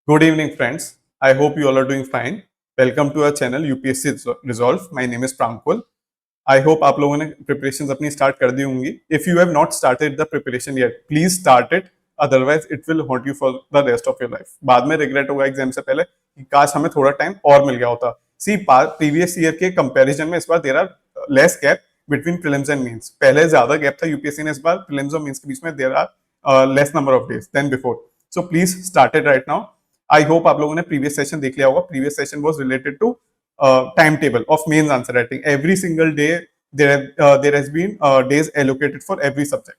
Good evening, friends. I hope you all are doing fine. Welcome to our channel UPSC Resolve. My name is Prankul. I hope आप लोगों ने preparations अपनी start कर दी होंगी. If you have not started the preparation yet, please start it. Otherwise, it will haunt you for the rest of your life. बाद में regret होगा exam से पहले कि काश हमें थोड़ा टाइम और मिल गया होता. See, previous year के comparison में इस बार there are less gap between prelims and mains. पहले ज्यादा gap था UPSC ने इस बार prelims और mains के बीच में there are less number of days than before. So please start it right now. I hope आप लोगों ने प्रीवियस सेशन देख लिया होगा. Previous session was related to time table of mains answer writing. Every single day there has been days allocated for every subject.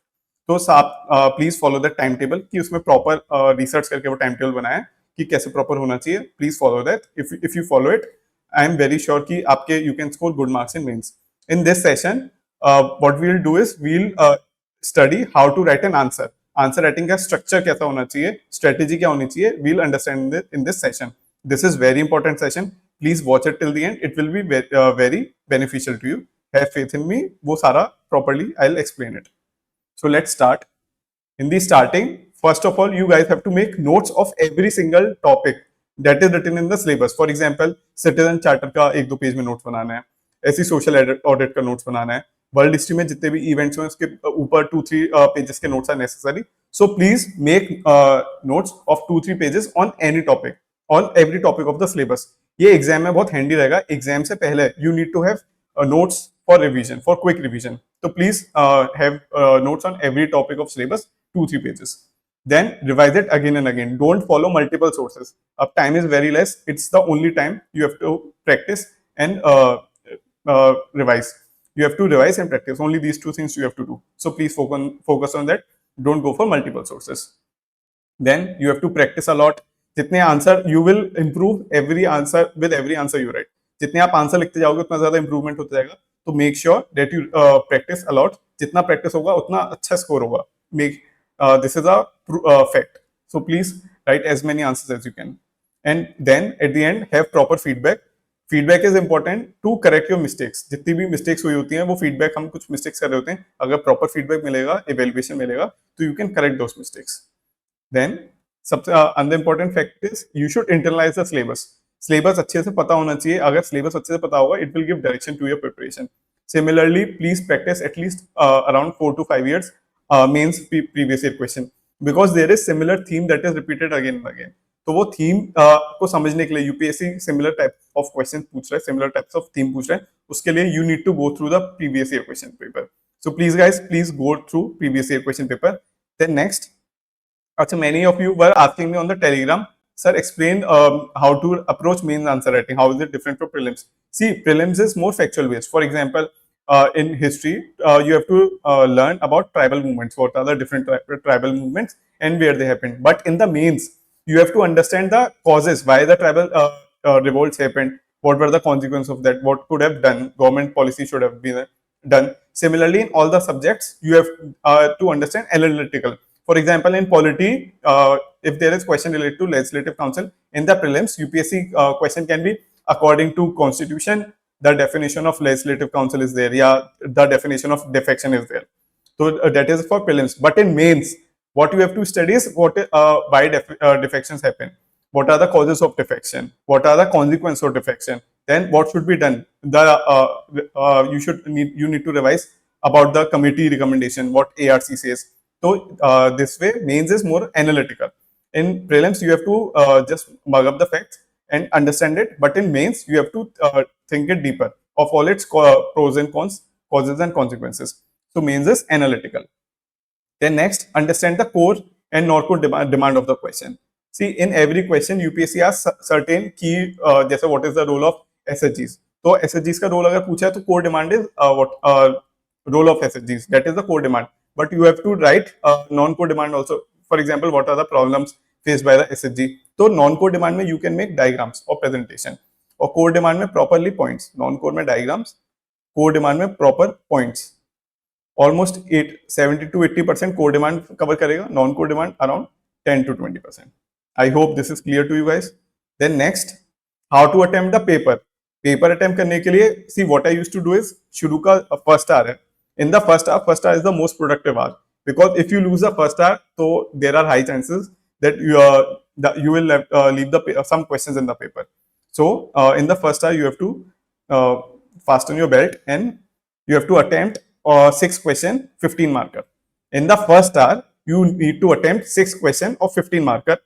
तो आप please follow the time table कि उसमें प्रॉपर रिसर्च करके वो time table बनाया है कि कैसे प्रॉपर होना चाहिए. Please follow that. If you follow it, I am very sure कि आपके you can score good marks in mains. In this session what we will do is we will study how to write an answer. Answer writing का structure कैसा होना चाहिए, strategy क्या होनी चाहिए, we'll understand in this session. This is very important session. Please watch it till the end. It will be very beneficial to you. Have faith in me. वो सारा properly I will explain it. So let's start. In the starting, first of all, you guys have to make notes of every single topic that is written in the syllabus. For example, citizen charter का एक दो page में notes बनाना है, ऐसी social audit का notes बनाना है, world history में जितने भी इवेंट्स हैं उसके ऊपर 2-3 पेजेस के notes are necessary. So please make notes of 2-3 pages on any topic, on every topic of the syllabus. ये एग्जाम में बहुत हैंडी रहेगा. एग्जाम से पहले you need to have notes for revision, for quick revision. तो please have notes on every topic of syllabus, 2-3 pages. Then revise it again and again. Don't follow multiple sources. Up time is very less. It's the only time you have to practice and revise. You have to revise and practice. Only these two things you have to do. So please focus on that. Don't go for multiple sources. Then you have to practice a lot. जितने answer you will improve every answer with every answer you write. जितने आप answer लिखते जाओगे उतना ज्यादा improvement होता जाएगा. तो make sure that you practice a lot. जितना प्रैक्टिस होगा उतना अच्छा स्कोर होगा. Make this is a fact. So please write as many answers as you can. And then at the end have proper feedback. Feedback is important to correct your mistakes. जितनी भी mistakes हुई होती हैं वो feedback, हम कुछ mistakes कर रहे होते हैं, अगर proper feedback मिलेगा, evaluation मिलेगा, तो you can correct those mistakes. Then सबसे another important fact is you should internalize the syllabus. Syllabus अच्छे से पता होना चाहिए. अगर syllabus अच्छे से पता होगा, it will give direction to your preparation. Similarly, please practice at least around 4 to 5 years mains previous year question, because there is similar theme that is repeated again and again. तो वो theme को समझने के लिए UPSC similar type of question पूछ रहा है, similar types of theme पूछ रहा है. उसके लिए you need to go through the previous year question paper. So please guys, please go through previous year question paper. Then next, अच्छा, many of you were asking me on the telegram, sir, explain how to approach mains answer writing. How is it different from prelims? See, prelims is more factual based. For example, in history, you have to learn about tribal movements. What are the different tribal movements and where they happened? But in the mains, you have to understand the causes, why the tribal revolts happened, what were the consequences of that, what could have done, government policy should have been done. Similarly, in all the subjects, you have to understand analytical. For example, in polity, if there is question related to legislative council, in the prelims, UPSC question can be according to constitution, the definition of legislative council is there, yeah, the definition of defection is there. So that is for prelims. But in mains, what you have to study is what why defections happen, what are the causes of defection, what are the consequences of defection, then what should be done. You need to revise about the committee recommendation, what ARC says. So this way, mains is more analytical. In prelims, you have to just mug up the facts and understand it, but in mains, you have to think it deeper of all its pros and cons, causes and consequences. So mains is analytical. Then next, understand the core and non-core demand of the question. See, in every question, UPSC asks certain key, जैसे what is the role of SHGs. तो SHGs का role अगर पूछा है तो core demand is role of SHGs. That is the core demand. But you have to write non-core demand also. For example, what are the problems faced by the SHG? तो non-core demand में you can make diagrams or presentation. और core demand में properly points. Non-core में diagrams, core demand में proper points. Almost 70 to 80% core demand cover करेगा. Non-core demand around 10 to 20%. I hope this is clear to you guys. Then next, how to attempt the paper. Paper attempt करने के लिए, see what I used to do is शुरू का first hour है. In the first hour is the most productive hour, because if you lose the first hour, so there are high chances that you will leave some questions in the paper. So in the first hour, you have to fasten your belt and you have to attempt 6 question 15 marker. In the first hour, you need to attempt 6 question of 15 marker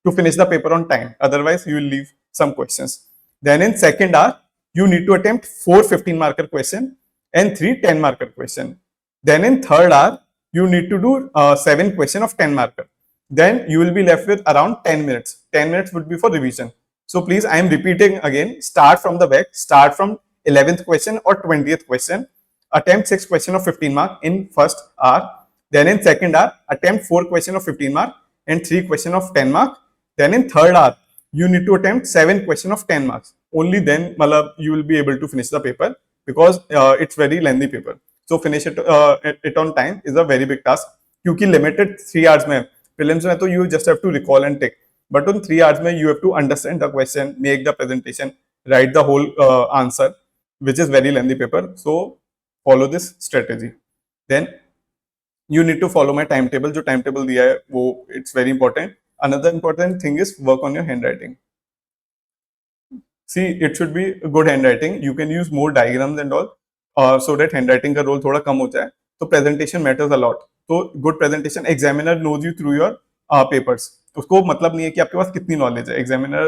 to finish the paper on time. Otherwise, you will leave some questions. Then in second hour, you need to attempt 4 15 marker question and 3 10 marker question. Then in third hour, you need to do 7 question of 10 marker. Then you will be left with around 10 minutes. 10 minutes would be for revision. So please, I am repeating again, start from the back, start from 11th question or 20th question, attempt 6 question of 15 mark in first hour. Then in second hour, attempt 4 question of 15 mark and 3 question of 10 mark. Then in third hour, you need to attempt 7 question of 10 marks. Only then you will be able to finish the paper, because it's very lengthy paper. So finish it on time is a very big task. क्योंकि limited 3 hours में prelims में तो you just have to recall and take, but on 3 hours में you have to understand the question, make the presentation, write the whole answer, which is very lengthy paper. So follow this strategy. Then you need to follow my timetable. जो timetable दिया है वो it's very important. Another important thing is work on your handwriting. See, it should be good handwriting. You can use more diagrams and all, so that handwriting का role थोड़ा कम हो जाए. तो presentation matters a lot. तो good presentation, examiner knows you through your papers. उसको मतलब नहीं है कि आपके पास कितनी knowledge है. Examiner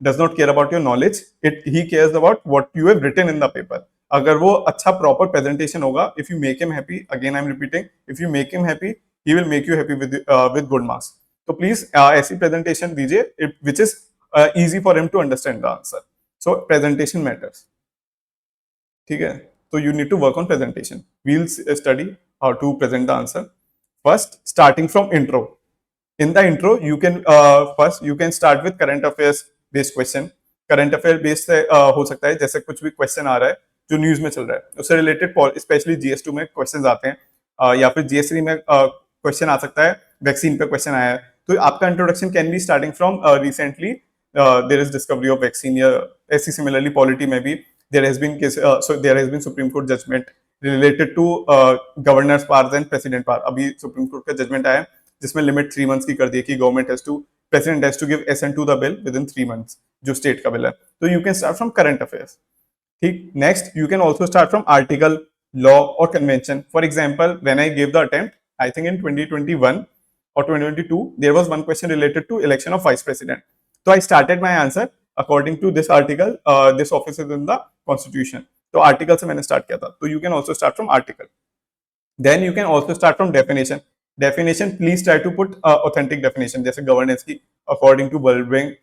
does not care about your knowledge. He cares about what you have written in the paper. अगर वो अच्छा proper presentation होगा, if you make him happy, again I'm repeating, if you make him happy, he will make you happy with good marks. तो please ऐसी presentation दीजिए which is easy for him to understand the answer. So presentation matters. ठीक है, so you need to work on presentation. We'll study how to present the answer. First, starting from intro. In the intro, you can first you can start with current affairs based question. Current affair based हो सकता है जैसे कुछ भी question आ रहा है जो news में चल रहा है उससे रिलेटेड, स्पेशली GS2 में क्वेश्चन आते हैं, या फिर GS3 में क्वेश्चन आ सकता है, वैक्सीन पे क्वेश्चन आया है, तो आपका introduction can be starting from recently there is discovery of vaccine, या ऐसी सिमिलरली पॉलिटी में भी there has been Supreme Court judgment related to governors powers and president power. अभी सुप्रीम कोर्ट का जजमेंट आया जिसमें लिमिट 3 months की कर दी है कि president has to give assent to the bill within 3 months, जो स्टेट का बिल है. तो you can start from current affairs. ठीक, next you can also start from article, law or convention. For example, when I gave the attempt, I think in 2021 or 2022, there was one question related to election of vice president. So I started my answer according to this article, this office is in the constitution. तो article से मैंने start किया था. तो you can also start from article. Then you can also start from definition. Definition, please try to put authentic definition. जैसे governance की according to World Bank,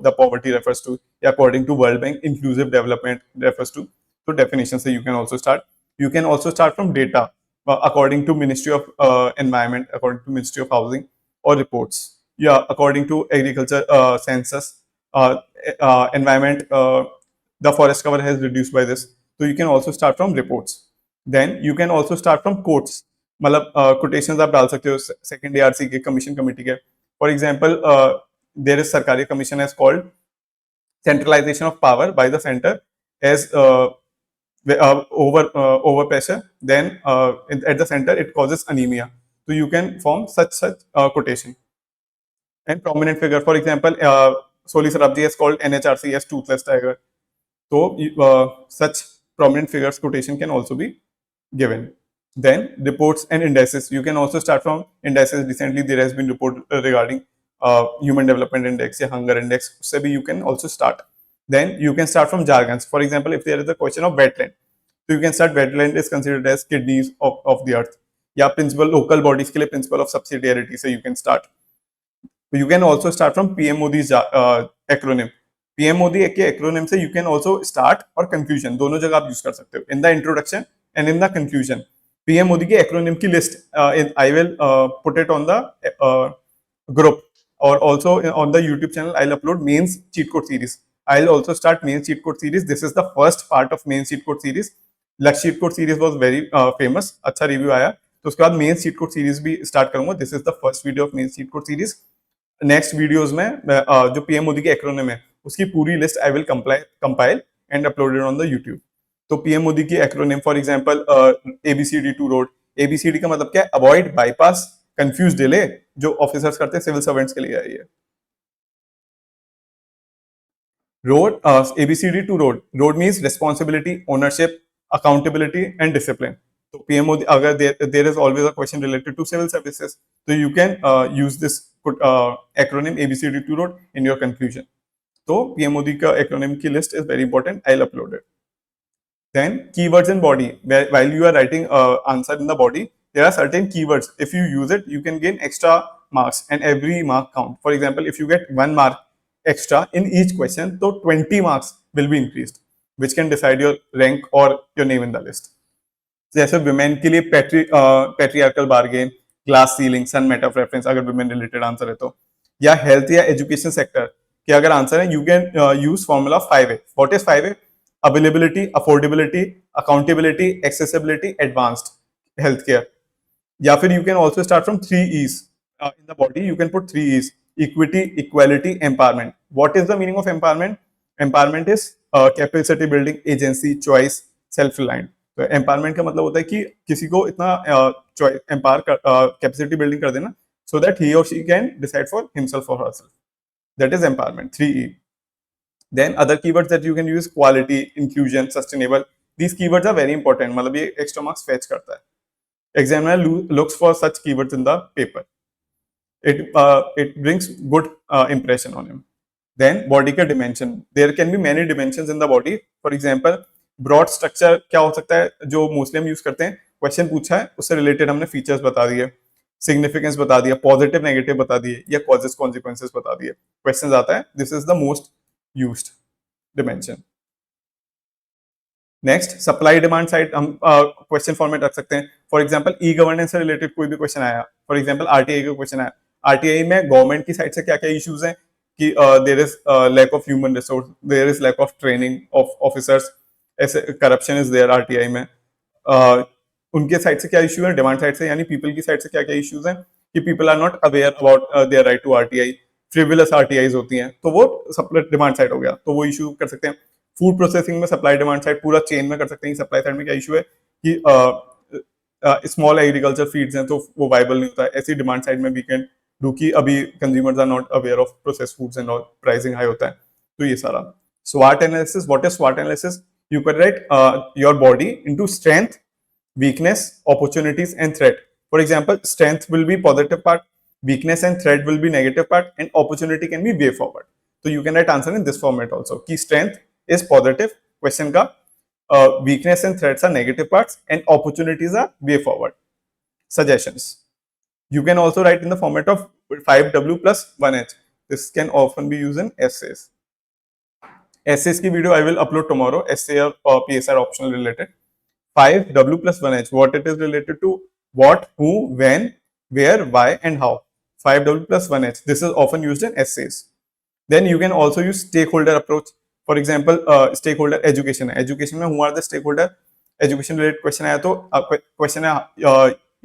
the poverty refers to, या according to World Bank, inclusive development refers to. So definition से you can also start. You can also start from data, according to Ministry of Environment, according to Ministry of Housing, or reports. Yeah, according to agriculture census, environment, the forest cover has reduced by this. So you can also start from reports. Then you can also start from quotes. मतलब quotations आप डाल सकते हो second ARC के commission committee के. For example, there is सरकारी commission as called centralization of power by the center as over pressure. Then at the center it causes anemia. So you can form such quotation. And prominent figure, for example, Soli Sarabji has called NHRC as toothless tiger. So such prominent figures quotation can also be given. Then reports and indices. You can also start from indices. Recently there has been report regarding human development index या hunger index. उससे भी you can also start. Then you can start from jargons. For example, if there is a question of wetland, so you can start wetland is considered as kidneys of the earth. या principle local bodies के लिए principle of subsidiarity से you can start. You can also start from PM Modi's acronym. PM Modi के acronym से you can also start, और confusion दोनों जगह आप use कर सकते हो. In the introduction and in the conclusion. PM Modi के acronym की list I will put it on the group, or also on the YouTube channel. I'll upload mains cheat code series. I'll also start mains cheat code series. This is the first part of mains cheat code series. Lux cheat code series was very famous. अच्छा review आया. तो उसके बाद mains cheat code series भी start करूँगा. This is the first video of mains cheat code series. Next videos में जो PM Modi के एक्रोनिम है उसकी पूरी list I will compile and uploaded on the YouTube. तो पीएम मोदी की acronym, for example ABCD to road. ABCD का मतलब क्या है? अवॉइड, बाईपास, कंफ्यूज, डिले, जो ऑफिसर्स करते हैं सिविल सर्वेंट्स के लिए है ये. Road, ABCD to road. Road means responsibility, ownership, accountability, and discipline. So PMO, अगर there is always a question related to civil services, so you can use this acronym ABCD to road in your conclusion. तो PMOD का acronym की list is very important. I'll upload it. Then keywords in body. While you are writing answer in the body, there are certain keywords. If you use it, you can gain extra marks, and every mark count. For example, if you get 1 mark extra in each question, so 20 marks will be increased, which can decide your rank or your name in the list. जैसे women के लिए patriarchal bargain, glass ceiling, son mate of reference अगर women related answer है तो, या health या education sector के अगर आंसर है, you can use formula 5A. What is 5A? Availability, affordability, accountability, accessibility, advanced health care. या फिर you can also start from 3 E's. In the body you can put 3 E's: equity, equality, empowerment. What is the meaning of empowerment? Empowerment is capacity building, agency, choice, self reliant. तो empowerment का मतलब होता है कि किसी को इतना empower capacity building कर देना, सो that he or she can decide for himself or herself. That is empowerment, 3E. Then other keywords that you can use: quality, inclusion, sustainable. These keywords are very important, मतलब ये extra marks fetch करता है. Examiner looks for such keywords in the paper. It brings good impression on him. Then body का dimension. There can be many dimensions in the body. For example, broad structure क्या हो सकता है जो mostly हम use करते हैं? Question पूछा है, उससे रिलेटेड हमने फीचर्स बता दिए, सिग्निफिकेंस बता दिया, पॉजिटिव नेगेटिव बता दिए, या कॉजेस कॉन्सिक्वेंसेस बता दिए. क्वेश्चन आता है, this is the most used dimension. Next, supply demand side हम क्वेश्चन फॉर्मेट रख सकते हैं. फॉर एग्जांपल, ई गवर्नेंस से रिलेटेड कोई भी क्वेश्चन आया, फॉर एग्जांपल आरटीआई का क्वेश्चन आया, आरटीआई में गवर्नमेंट की साइड से क्या क्या इश्यूज हैं कि there is lack of human resource, there is lack of training of officers, ऐसे करप्शन इज देयर आरटीआई में. उनके साइड से क्या इशू है, डिमांड साइड से, यानी पीपल की साइड से क्या क्या इश्यूज हैं कि people are not aware about their right to RTI, frivolous RTIs होती हैं, तो वो सप्लाई डिमांड साइड हो गया, तो वो इशू कर सकते हैं. फूड प्रोसेसिंग में सप्लाई डिमांड साइड पूरा चेन में कर सकते हैं. सप्लाई साइड में क्या इशू है कि स्मॉल एग्रीकल्चर फीड्स हैं तो वो वाइबल नहीं होता है, ऐसी डिमांड साइड में वी कैन डू कि अभी consumers are not aware of processed foods and all, pricing high होता है. तो ये सारा SWOT analysis. What is SWOT analysis? You can write your body into strength, weakness, opportunities, and threat. For example, strength will be positive part, weakness and threat will be negative part, and opportunity can be way forward. So you can write answer in this format also. Key strength is positive question ka, weakness and threats are negative parts, and opportunities are way forward. Suggestions. You can also write in the format of 5W plus 1H. This can often be used in essays. essays की video I will upload tomorrow, essay और PSR optional related. 5W plus 1H. What it is related to? What, who, when, where, why, and how. 5W plus 1H. This is often used in essays. Then you can also use stakeholder approach. For example, stakeholder education. Education में who are the stakeholder? Education related question आया तो question है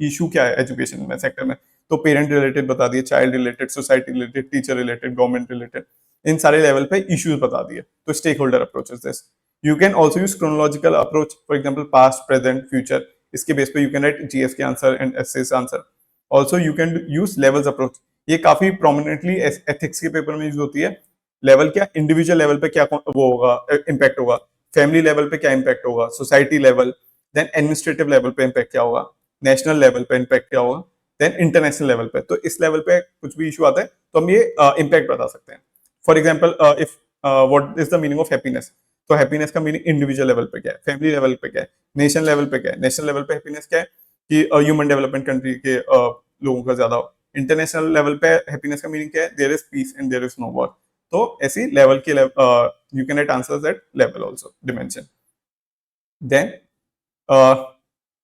issue क्या है education में sector में, तो parent related बता दिए, child related, society related, teacher related, government related, इन सारे लेवल पे इश्यूज बता दिए. तो stakeholder approach is this. You can also use chronological approach. For example, past, present, future. इसके बेस पे यू कैन राइट जीएस के answer and SS answer. Also you can use levels approach. ये काफी prominently ethics के paper में use होती है. Level क्या? इंडिविजुअल लेवल पे क्या वो होगा, इम्पैक्ट होगा, फैमिली लेवल पे क्या इम्पैक्ट होगा, society level, then administrative level पे इम्पैक्ट क्या होगा, नेशनल लेवल पे इम्पैक्ट क्या होगा, देन इंटरनेशनल लेवल पे. तो इस लेवल पे कुछ भी इशू आता है तो हम ये इम्पैक्ट बता सकते हैं. For example, if what is the meaning of happiness, तो हैप्पीनेस का मीनिंग इंडिविजुअल लेवल पे क्या है, फैमिली लेवल पे क्या है, नेशन लेवल पे क्या है. नेशनल लेवल पे हैप्पीनेस क्या है कि ह्यूमन डेवलपमेंट कंट्री के लोगों का ज्यादा हो. इंटरनेशनल लेवल पे हैप्पीनेस का मीनिंग क्या है? There is peace and there is no war. तो ऐसी लेवल के you can write answers at level also, dimension. Then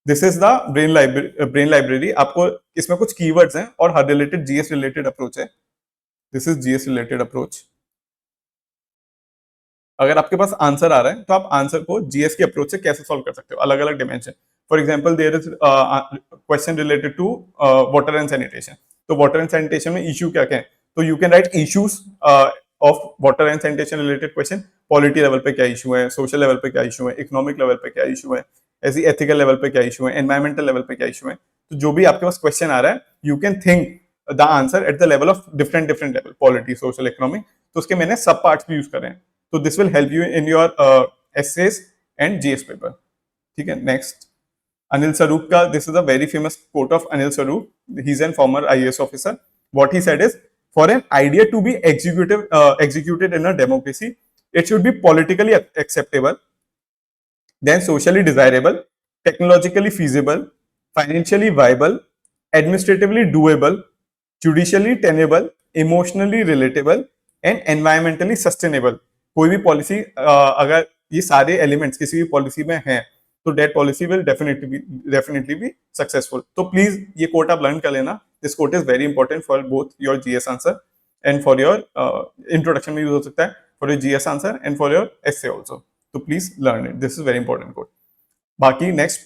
this is the brain library. आपको इसमें कुछ कीवर्ड्स हैं और हर रिलेटेड जीएस रिलेटेड अप्रोच है. This is GS related approach. अगर आपके पास आंसर आ रहा है तो आप आंसर को जीएस के अप्रोच से कैसे सॉल्व कर सकते हो, अलग अलग dimension. For example, there is question related to water and sanitation. तो वाटर एंड सैनिटेशन में इशू क्या क्या है, तो you can write issues of water and sanitation related question. Polity level पे क्या इशू है, सोशल लेवल पे क्या इशू है, इकोनॉमिक लेवल पे क्या इशू है, ऐसी एथिकल लेवल पे क्या इशू है, एनवायरमेंटल लेवल पे क्या इशू है. तो जो भी आपके पास क्वेश्चन आ रहा है, you can think the answer at the level of different level, polity, social, economic. तो उसके मैंने सब पार्ट्स भी यूज कर रहे हैं. तो this will help you in your essays and GS paper. ठीक है. नेक्स्ट, Anil Saroop का, this is a very famous quote of Anil Saroop. He's a former IAS officer. What he said is, for an idea to be executed in a democracy, it should be politically acceptable, then socially desirable, technologically feasible, financially viable, administratively doable, judicially tenable, emotionally relatable and environmentally sustainable. कोई भी policy अगर ये सारे elements किसी भी policy में हैं तो that policy will definitely be successful. तो प्लीज ये कोट आप लर्न कर लेना. This quote is very important for both your GS answer and for your introduction में यूज हो सकता है, for your GS answer and for your essay also. तो please learn it. This is very important quote. बाकी next,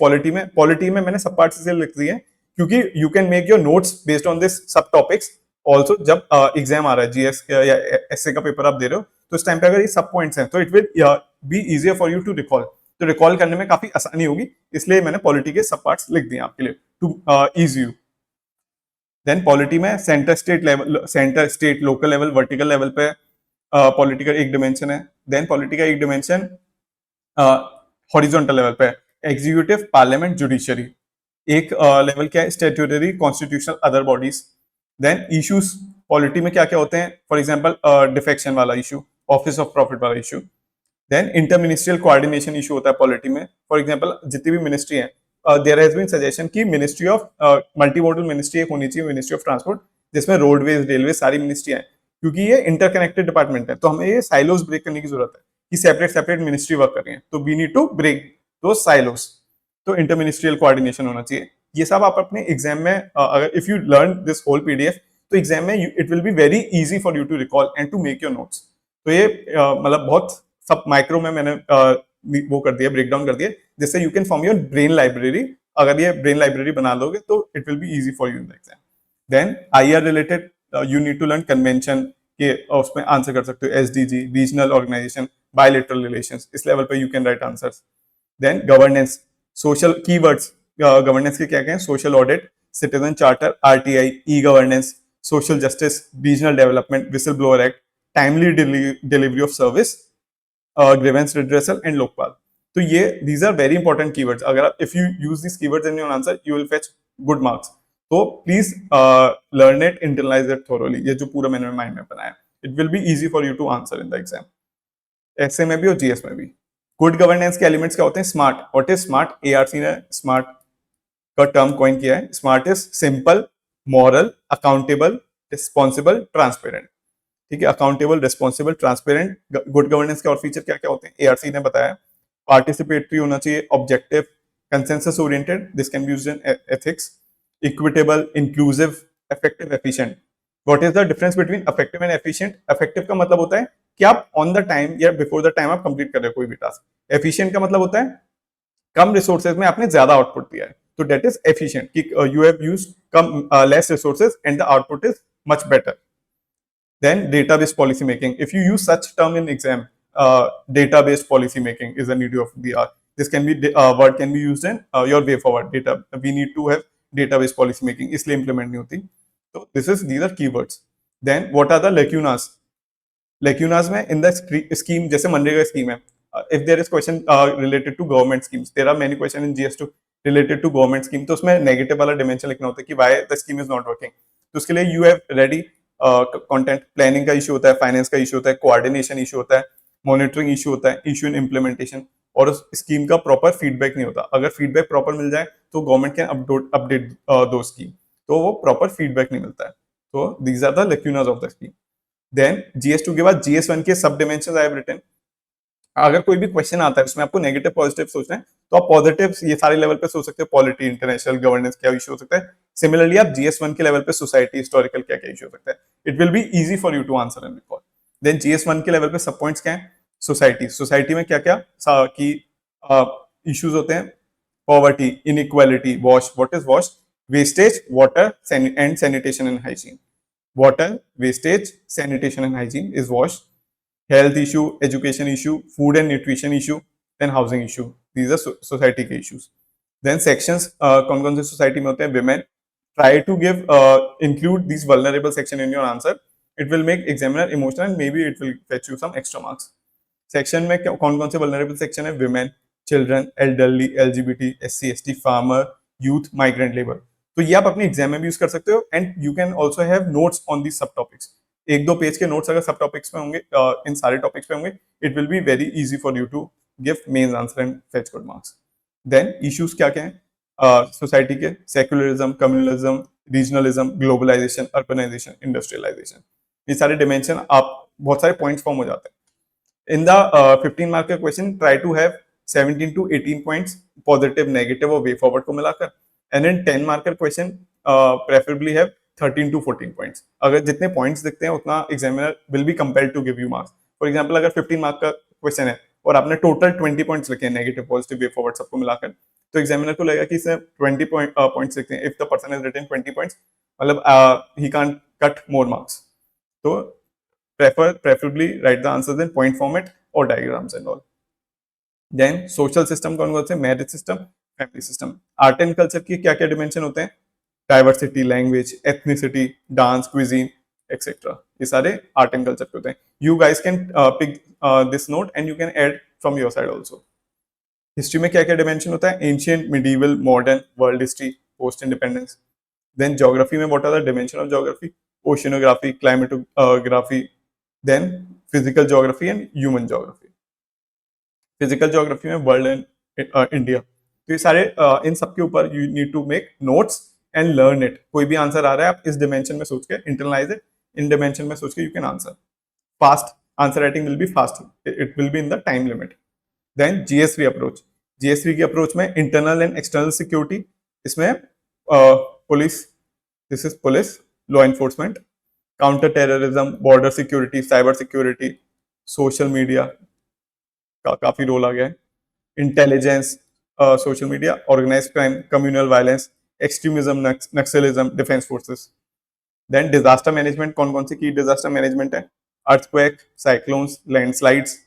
polity में मैंने सब part से लिख दिए क्योंकि you can make your notes based on this सब टॉपिक्स. ऑल्सो जब एग्जाम आ रहा है जीएस या एसए का पेपर आप दे रहे हो तो इस टाइम पे अगर ये सब पॉइंट्स हैं तो it will be easier for you to recall. तो रिकॉल करने में काफी आसानी होगी, इसलिए मैंने पॉलिटी के सब पार्ट्स लिख दिए आपके लिए to ease you. Then polity में centre state local level vertical level पे पॉलिटी का एक डिमेंशन है. देन पॉलिटी का एक डिमेंशन हॉरिजॉन्टल लेवल पे एग्जीक्यूटिव, पार्लियामेंट, जुडिशरी. एक लेवल क्या है, statutory, constitutional, other bodies. Then issues polity में क्या क्या होते हैं, फॉर एग्जांपल डिफेक्शन वाला इशू, ऑफिस ऑफ प्रॉफिट वाला issue. Then interministerial coordination issue होता है पॉलिटी में. फॉर एग्जांपल जितनी भी मिनिस्ट्री है, देयर हैज बीन सजेशन कि मिनिस्ट्री ऑफ मल्टीमोडल मिनिस्ट्री एक होनी चाहिए, मिनिस्ट्री ऑफ ट्रांसपोर्ट, जिसमें रोडवेज, रेलवे सारी मिनिस्ट्री है, क्योंकि ये इंटरकनेक्टेड डिपार्टमेंट है. तो हमें ये साइलोस ब्रेक करने की जरूरत है कि सेपरेट मिनिस्ट्री वर्क कर रही है, तो वी नीड टू ब्रेक दो साइलोस. तो इंटरमिनिस्ट्रियल कोऑर्डिनेशन होना चाहिए. ये सब आप अपने एग्जाम में अगर if you learn this whole PDF तो एग्जाम में it will be very easy for you to recall and to make your notes. तो ये मतलब बहुत सब माइक्रो में मैंने वो कर दिया, ब्रेक डाउन कर दिया, जिससे you can form your brain library. अगर ये ब्रेन लाइब्रेरी बना लोगे तो it will be easy for you in the exam. Then IR related you need to learn convention के, उसमें आंसर कर सकते हो SDG, regional organisation, bilateral relations. इस लेवल पे you can write answers. Then governance, social keywords governance के क्या क्या है, social audit, citizen charter, RTI, e governance, social justice, regional development, whistle blower act, timely delivery of service, grievance redressal and Lokpal. तो ये these are very important keywords. अगर if you use this keywords in your answer you will fetch good marks. तो please learn it, internalise it thoroughly. ये जो पूरा मैंने mind में बनाया, it will be easy for you to answer in the exam, ऐसे में भी और जीएस में भी. गुड गवर्नेंस के एलिमेंट्स क्या होते हैं, smart. What is smart? ARC ने स्मार्ट का टर्म कॉइन किया है. Smart is simple, moral, accountable, responsible, transparent. ठीक है, accountable, responsible, transparent. Good governance के और फीचर क्या क्या होते हैं, एआरसी ने बताया. पार्टिसिपेटरी होना चाहिए, objective, consensus oriented, this can be used in ethics, equitable, inclusive, effective, efficient. What is the difference between effective and efficient? Effective का मतलब होता है कि आप ऑन द टाइम या बिफोर द टाइम आप कंप्लीट कर रहे हो कोई भी टास्क. एफिशिएंट का मतलब होता है कम रिसोर्सेज में आपने ज्यादा आउटपुट दिया है, तो दैट इज एफिशिएंट कि you have used come less resources and the output is much better. Then database policy making. If you use such term in exam, database policy making is a need of the hour. This can be word can be used in your way forward. Data we need to have database policy making. इसलिए implement नहीं होती. So these are keywords. Then what are the lacunas? Lacunas में in the scheme जैसे MNREGA scheme है. If there is question related to government schemes, there are many questions in GS2 related to government scheme. तो उसमें negative वाला dimension लिखना होता है कि why the scheme is not working. तो उसके लिए you have ready content. Planning का इशू होता है, फाइनेंस का इशू होता है, कोऑर्डिनेशन इशू होता है, मॉनिटरिंग इशू होता है, इशू इन इम्प्लीमेंटेशन, और उस स्कीम का प्रॉपर फीडबैक नहीं होता. अगर फीडबैक प्रॉपर मिल जाए तो गवर्नमेंट कैन अपडेट दो स्कीम, तो वो प्रॉपर फीडबैक नहीं मिलता है. तो these are the lacunas of the scheme. Then जीएस2 के बाद जीएस1 के सब डिमेंशंस आई हैव रिटन. अगर कोई भी क्वेश्चन आता है उसमें आपको नेगेटिव पॉजिटिव सोचना है तो आप पॉजिटिव ये सारे लेवल पे सोच सकते हो. पॉलिटी, इंटरनेशनल गवर्नेंस क्या इशू हो सकता है. सिमिलरली आप जीएस1 के लेवल पे सोसाइटी, हिस्टोरिकल क्या क्या इशू हो सकता है. It will be easy for you to answer and recall. Then जीएस1 के लेवल पे सब पॉइंट्स क्या है, सोसाइटी में क्या क्या की इश्यूज होते हैं. Poverty, inequality, wash. What is wash? Wastage, water and sanitation and hygiene. Water, wastage, sanitation and hygiene is wash. Health issue, education issue, food and nutrition issue, then housing issue. These are society के issues. Then sections कौन कौन से society में होते हैं. Women. Try to give include these vulnerable section in your answer. It will make examiner emotional and maybe it will fetch you some extra marks. Section में कौन कौन से वल्नरेबल सेक्शन है? Women, children, elderly, LGBT, SC, ST, farmer, youth, migrant labour. तो ये आप अपने exam में भी यूज कर सकते हो and you can also have notes on the सब टॉपिक्स। एक दो पेज के नोट्स अगर सब टॉपिक्स में होंगे, इन सारे टॉपिक्स पे होंगे, it will be very easy for you to give main answer and fetch good marks. Then issues क्या क्या है सोसाइटी के? Secularism, communalism, regionalism, globalisation, urbanisation, industrialisation. ये सारे डिमेंशन आप बहुत सारे पॉइंट्स फॉर्म हो जाते हैं। In the 15 मार्क का question, try to have 17 to 18 points positive, negative और वे फॉरवर्ड को मिलाकर। एंड इन 10 मार्क का question preferably have 13 to 14 points. अगर जितने पॉइंट्स दिखते हैं उतना examiner will be compelled to give you marks. For example अगर 15 मार्क का क्वेश्चन है और आपने टोटल 20 पॉइंट्स लिखे हैं, नेगेटिव, पॉजिटिव, वे फॉरवर्ड सबको मिलाकर, तो एग्जामिनर को लगेगा कि इसने 20 पॉइंट्स लिखे हैं। If the person has written 20 points, मतलब he can't cut more marks. तो preferably write the answers in point format or diagrams and all. Then social system कौन कौन से? Marriage system, family system. Art and culture की क्या क्या dimension होते हैं? Diversity, language, ethnicity, dance, cuisine etcetera. ये सारे आर्ट एंड कल्चर के होते हैं। You guys can pick this note and you can add from your side also. History में क्या क्या डिमेंशन होता है? Ancient, medieval, modern, world history, post independence. Then geography में what are the dimension of geography? Oceanography, क्लाइमेटोग्राफी, then physical geography and human geography। physical geography में world and India. तो ये सारे इन सब के ऊपर you need to make notes and learn it. कोई भी आंसर आ रहा है, आप इस डिमेंशन में सोच के इंटरनलाइज इट, इन डिमेंशन में सोच के you can answer fast. Answer writing will be fast, it will be in the time limit. Then जीएस3 अप्रोच। जीएस3 की अप्रोच में इंटरनल एंड एक्सटर्नल सिक्योरिटी, इसमें police, this is police, law enforcement, counter terrorism, border security, cyber security, social media का काफी role आ गया है, intelligence, social media, organise crime, communal violence, extremism, naxalism, defence forces. Then disaster management, कौन कौन सी की डिजास्टर मैनेजमेंट है? Earthquake, cyclones, landslides,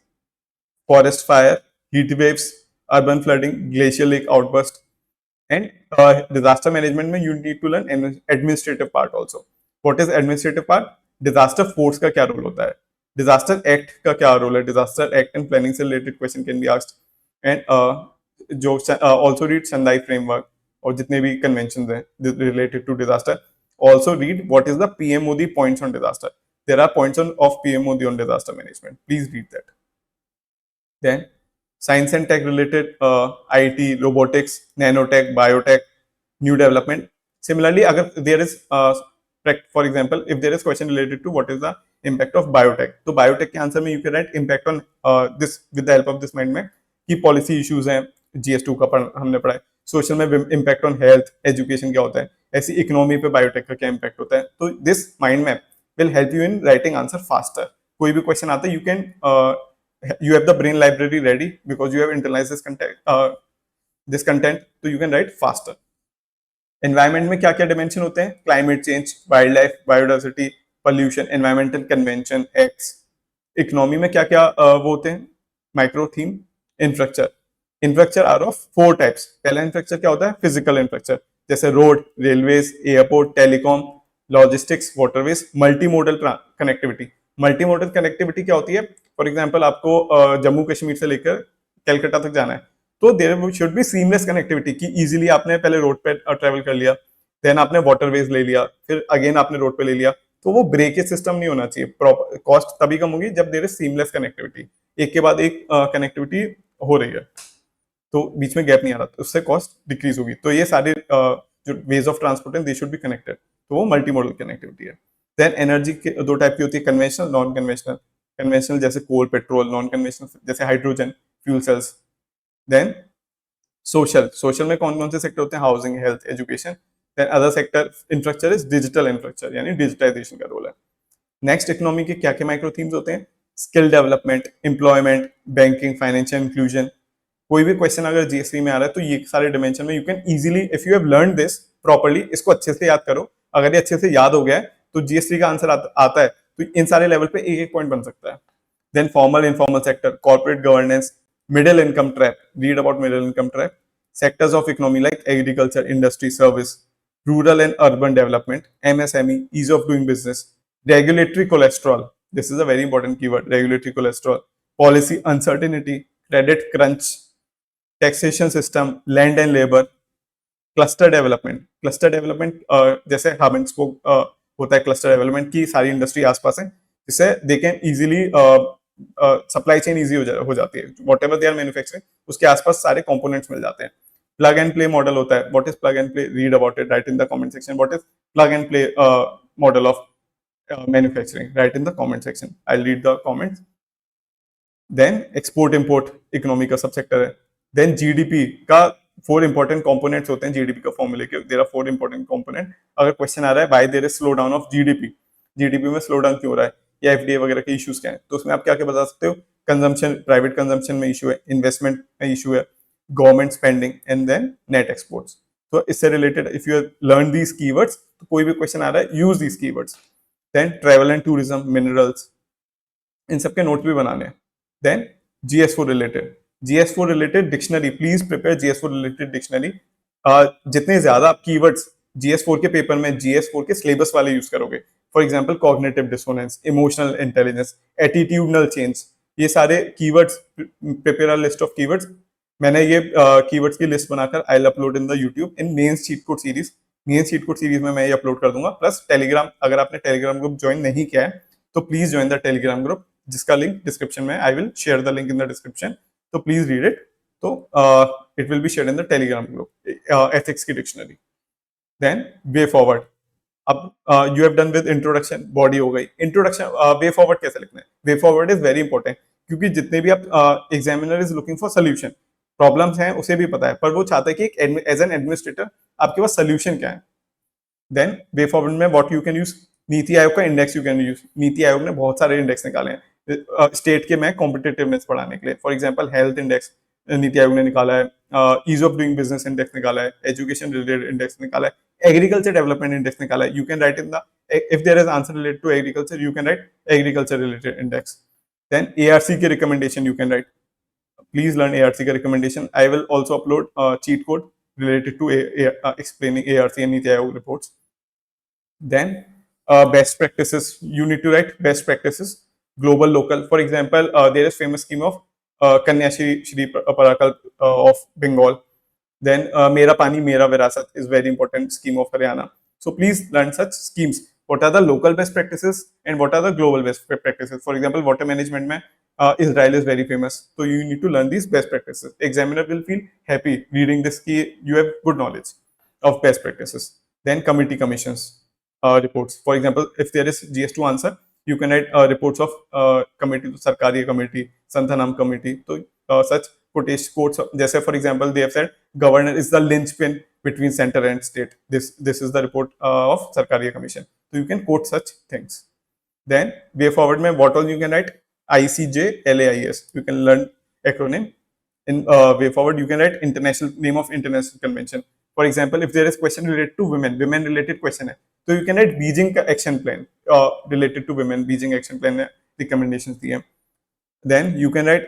forest fire, heat waves, urban flooding, glacier lake outburst. And disaster management में you need to learn administrative part also. What is administrative part? Disaster force का क्या role होता है, disaster act का क्या role है, disaster act and planning से related question can be asked. And जो ऑल्सो रीड शंघाई फ्रेमवर्क और जितने भी कन्वेंशन हैं related to disaster. Also read what is the PMOD points on disaster. There are points of PMOD on disaster management, please read that. Then science and tech related, IT, robotics, nanotech, biotech, new development. Similarly, agar there is for example, if there is question related to what is the impact of biotech, तो biotech के answer में you can write impact on this with the help of this mind map की policy issues हैं, GS2 का हमने पढ़ा है। Social में impact on health, education क्या होता है, ऐसी इकोनॉमी पे बायोटेक का क्या impact होता है। तो this mind map will help you in writing answer faster। कोई भी क्वेश्चन आता है, you can you have the brain library ready because you have internalized this content, so you can write faster। Environment में क्या क्या dimension होते हैं? Climate change, wild life, biodiversity, pollution, environmental convention, X. Economy में क्या क्या वो होते हैं? Micro theme, infrastructure. Infrastructure are of 4 types. पहला इंफ्रास्ट्रक्चर क्या होता है? फिजिकल इंफ्रास्ट्रक्चर, जैसे road, railways, airport, telecom, logistics, waterways. Multi modal connectivity. Multi modal connectivity क्या होती है? फॉर एग्जाम्पल आपको जम्मू कश्मीर से लेकर कलकत्ता तक जाना है, तो there should be seamless connectivity की इजीली आपने पहले रोड पे ट्रेवल कर लिया, देन आपने वाटरवेज ले लिया, फिर अगेन आपने रोड पे ले लिया, तो वो ब्रेकेज सिस्टम नहीं होना चाहिए। प्रॉपर कॉस्ट तभी कम होगी जब देयर इज सीमलेस कनेक्टिविटी, एक के बाद एक कनेक्टिविटी हो रही है, तो बीच में गैप नहीं आ रहा, तो उससे कॉस्ट डिक्रीज होगी। तो ये सारे जो वेज ऑफ ट्रांसपोर्ट है दे शुड बी कनेक्टेड, तो वो मल्टी मॉडल कनेक्टिविटी है। देन एनर्जी के 2 टाइप की होती है, कन्वेंशनल, नॉन कन्वेंशनल। कन्वेंशनल जैसे कोल, पेट्रोल, नॉन कन्वेंशनल जैसे hydrogen, fuel cells. Then social, social में कौन कौन से सेक्टर होते हैं? Housing, health, education. Then other sector infrastructure is digital infrastructure, यानी डिजिटाइजेशन का रोल है। नेक्स्ट इकोनॉमी के क्या क्या माइक्रो थीम्स होते हैं? Skill development, employment, banking, financial inclusion. कोई भी क्वेश्चन अगर जीएसटी में आ रहा है तो ये सारे डिमेंशन में you can easily, if you have learn this properly, इसको अच्छे से याद करो। अगर ये अच्छे से याद हो गया है तो जीएसटी का आंसर आता है, तो इन सारे लेवल पे एक एक पॉइंट बन सकता है। Then formal informal sector, corporate governance, middle income trap, read about middle income trap. Sectors of economy like agriculture, industry, service, rural and urban development, MSME, ease of doing business, regulatory cholesterol, this is a very important keyword, regulatory cholesterol, policy uncertainty, credit crunch, taxation system, land and labor, cluster development जैसे hub and spoke होता है cluster development की सारी industry आसपास है जिससे they can easily supply chain easy हो जाती है whatever they are manufacturing उसके आसपास सारे कंपोनेंट्स मिल जाते हैं प्लग एंड प्ले मॉडल होता है what is plug and play read about it write in the comment section what is plug and play model of manufacturing write in the comment section I will read the comments then export import economy का sub sector है then GDP का 4 important components होते हैं GDP का फॉर्मूले के there are 4 important component अगर question आ रहा है why there is slow down of GDP GDP में स्लो डाउन क्यों हो रहा है या एफडीए वगैरह के इश्यूज क्या है तो उसमें आप क्या क्या बता सकते हो कंजम्पशन प्राइवेट कंजम्पशन में इशू है इन्वेस्टमेंट में इशू है government spending and then net exports तो इससे related if you learn these keywords तो कोई भी क्वेश्चन आ रहा है use these keywords then travel and tourism minerals इन सबके नोट भी बनाने हैं देन जीएस4 related GS4 related dictionary please prepare GS4 related dictionary जितने ज्यादा आप कीवर्ड्स GS4 के पेपर में GS4 के सिलेबस वाले यूज करोगे for example cognitive dissonance emotional intelligence attitudinal change ये सारे keywords prepare a list of keywords मैंने ये कीवर्ड्स की लिस्ट बनाकर आई will upload in the YouTube in main cheat code series main cheat code series में मैं ये अपलोड कर दूंगा प्लस टेलीग्राम अगर आपने टेलीग्राम ग्रुप ज्वाइन नहीं किया है तो please join the Telegram group जिसका लिंक डिस्क्रिप्शन में I will share the link in the description तो प्लीज रीड इट तो it will be shared in the Telegram group ethics की डिक्शनरी देन वे फॉरवर्ड अब you have done with introduction body हो गई introduction way forward कैसे लिखना है way forward is very important क्योंकि जितने भी आप examiner is looking for solution problems हैं उसे भी पता है पर वो चाहता है कि एज एन एडमिनिस्ट्रेटर आपके पास सोल्यूशन क्या है देन वे फॉरवर्ड में what you can use NITI Aayog का index you can use NITI Aayog ने बहुत सारे इंडेक्स निकाले हैं स्टेट के में कॉम्पिटेटिवनेस बढ़ाने के लिए for example health index NITI Aayog ने निकाला है ease of doing business index निकाला है एजुकेशन रिलेटेड इंडेक्स निकाला है एग्रीकल्चर डेवलपमेंट इंडेक्स निकाला है you can write in the if there is answer related to agriculture you can write agriculture related index then ARC के recommendation you can write please learn ARC का recommendation I will also upload cheat code related to explaining ARC and Niti Aayog reports. Then best practices, you need to write best practices, global, local. For example, there is famous scheme of Kanya Shri Parakal of Bengal. Then Mera Pani Mera Virasat is very important scheme of Haryana. So please learn such schemes. What are the local best practices and what are the global best practices? For example, water management mein Israel is very famous. So you need to learn these best practices. Examiner will feel happy reading this key. You have good knowledge of best practices. Then committee commissions reports. For example, if there is GS2 answer, you can write reports of committee, Sarkariya committee, Santhanam committee. So such quotes. Jaise for example, they have said governor is the linchpin between center and state. This is the report of Sarkariya commission. So you can quote such things. Then way forward mein what all you can write ICJ LAIS. You can learn acronym. In way forward you can write international name of international convention. For example, if there is question related to women related question hai so you can write Beijing action plan related to women. Beijing action plan recommendations diye. Then you can write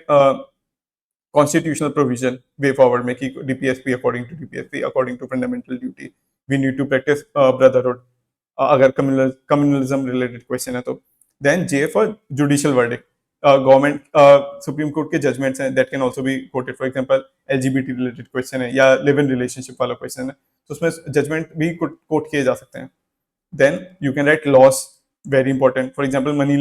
constitutional provision way forward make DPSP according to DPSP according to fundamental duty we need to practice brotherhood agar communalism related question hai to. Then J for judicial verdict. Government supreme court के judgements हैं that can also be coated for example LGBT related question है या live in relationship वाला question है तो उसमें judgement भी coat किए जा सकते हैं then you can write laws very important for example money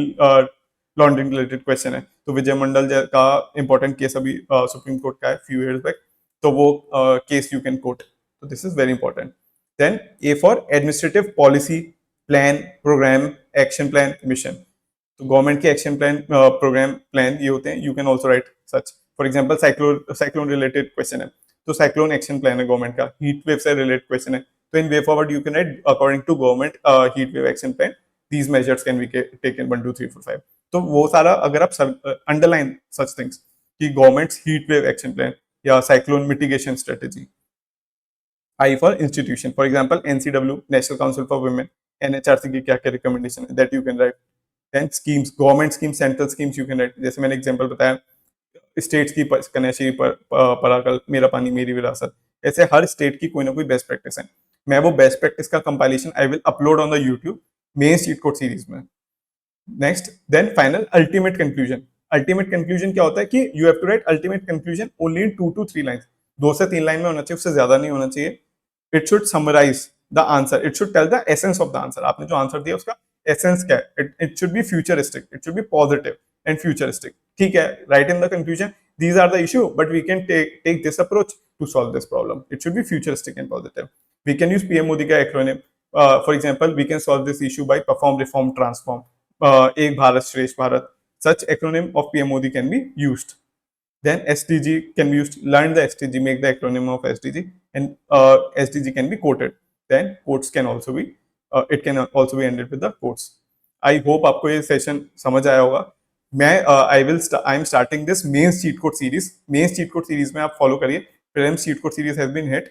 laundering related question है तो विजय मंडल का इंपॉर्टेंट केस अभी सुप्रीम कोर्ट का है फ्यू ईयर्स बैक तो वो केस यू कैन कोट तो this is very important then a for administrative policy plan programme action plan mission तो गवर्नमेंट के एक्शन प्लान प्रोग्राम प्लान ये होते हैं you can also write such for example cyclone related question है तो cyclone action plan है government का heat wave से रिलेटेड क्वेश्चन है तो in way forward you can write according to government heat wave action plan these measures can be taken 1 2 3 4 5 तो वो सारा अगर आप अंडरलाइन सच थिंग्स कि government heat wave action plan या cyclone mitigation strategy I for institution for example NCW national council for women NHRC की क्या क्या रिकमेंडेशन है that you can write then schemes government schemes central schemes you can write जैसे मैंने example बताया states की कन्याश्री पराकल मेरा पानी मेरी विरासत ऐसे हर स्टेट की कोई ना कोई बेस्ट प्रैक्टिस है मैं वो बेस्ट प्रैक्टिस का compilation I will upload on the YouTube main cheat code series में next then final ultimate conclusion ultimate conclusion क्या होता है कि you have to write ultimate conclusion only in 2 to 3 lines, 2 से 3 लाइन में होना चाहिए, उससे ज्यादा नहीं होना चाहिए. It should summarise the answer, it should tell the essence of the answer. आपने जो आंसर दिया उसका एसेंस क्या है. It should be futuristic, it should be positive and futuristic. ठीक है, write in the conclusion these are the issue, but we can take this approach to solve this problem. It should be futuristic and positive. We can use PM Modi ka acronym. For example, we can solve this issue by perform, reform, transform. Ek Bharat, Shresh Bharat. Such acronym of PM Modi can be used. Then SDG can be used. Learn the SDG, make the acronym of SDG, and SDG can be quoted. Then quotes can also be. It can also be ended with the quotes. I hope आपको ये session समझ आया होगा. मैं I am starting this mains cheat code series. Mains cheat code series में आप follow करिए. Prelims cheat code series has been hit.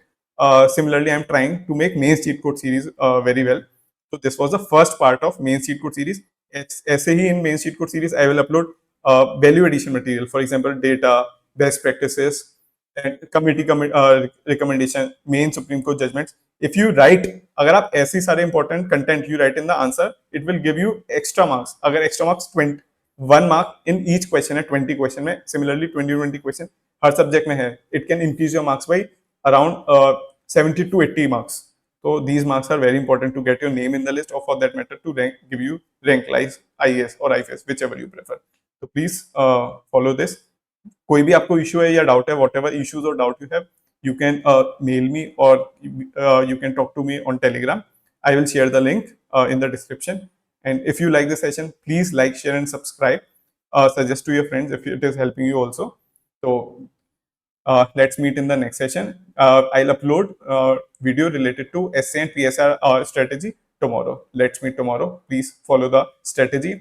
Similarly, I'm trying to make mains cheat code series very well. So this was the first part of mains cheat code series. ऐसे ही in mains cheat code series I will upload value addition material. For example, data, best practices, and recommendation, main Supreme Court judgments. If you write, अगर आप ऐसे सारे important content you write in the answer, it will give you extra marks. अगर extra marks 1 mark in each question है, 20 question में, similarly 20 question हर subject में है, it can increase your marks by around 70 to 80 marks. So these marks are very important to get your name in the list, or for that matter to give you rank like IAS or IFS, whichever you prefer. So please follow this. कोई भी आपको issue है या doubt है, whatever issues or doubt you have, you can mail me or you can talk to me on Telegram. I will share the link in the description. And if you like the session, please like, share, and subscribe. Suggest to your friends if it is helping you also. So let's meet in the next session. I'll upload video related to essay and PSR strategy tomorrow. Let's meet tomorrow. Please follow the strategy.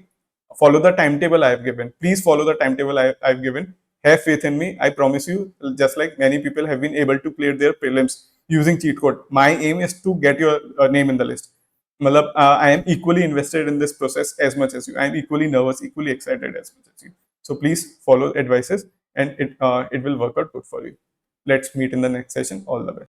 Follow the timetable I have given. Please follow the timetable I've given. Have faith in me. I promise you, just like many people have been able to clear their prelims using cheat code, my aim is to get your name in the list. Malab, I am equally invested in this process as much as you. I am equally nervous, equally excited as much as you. So please follow advices, and it will work out good for you. Let's meet in the next session. All the best.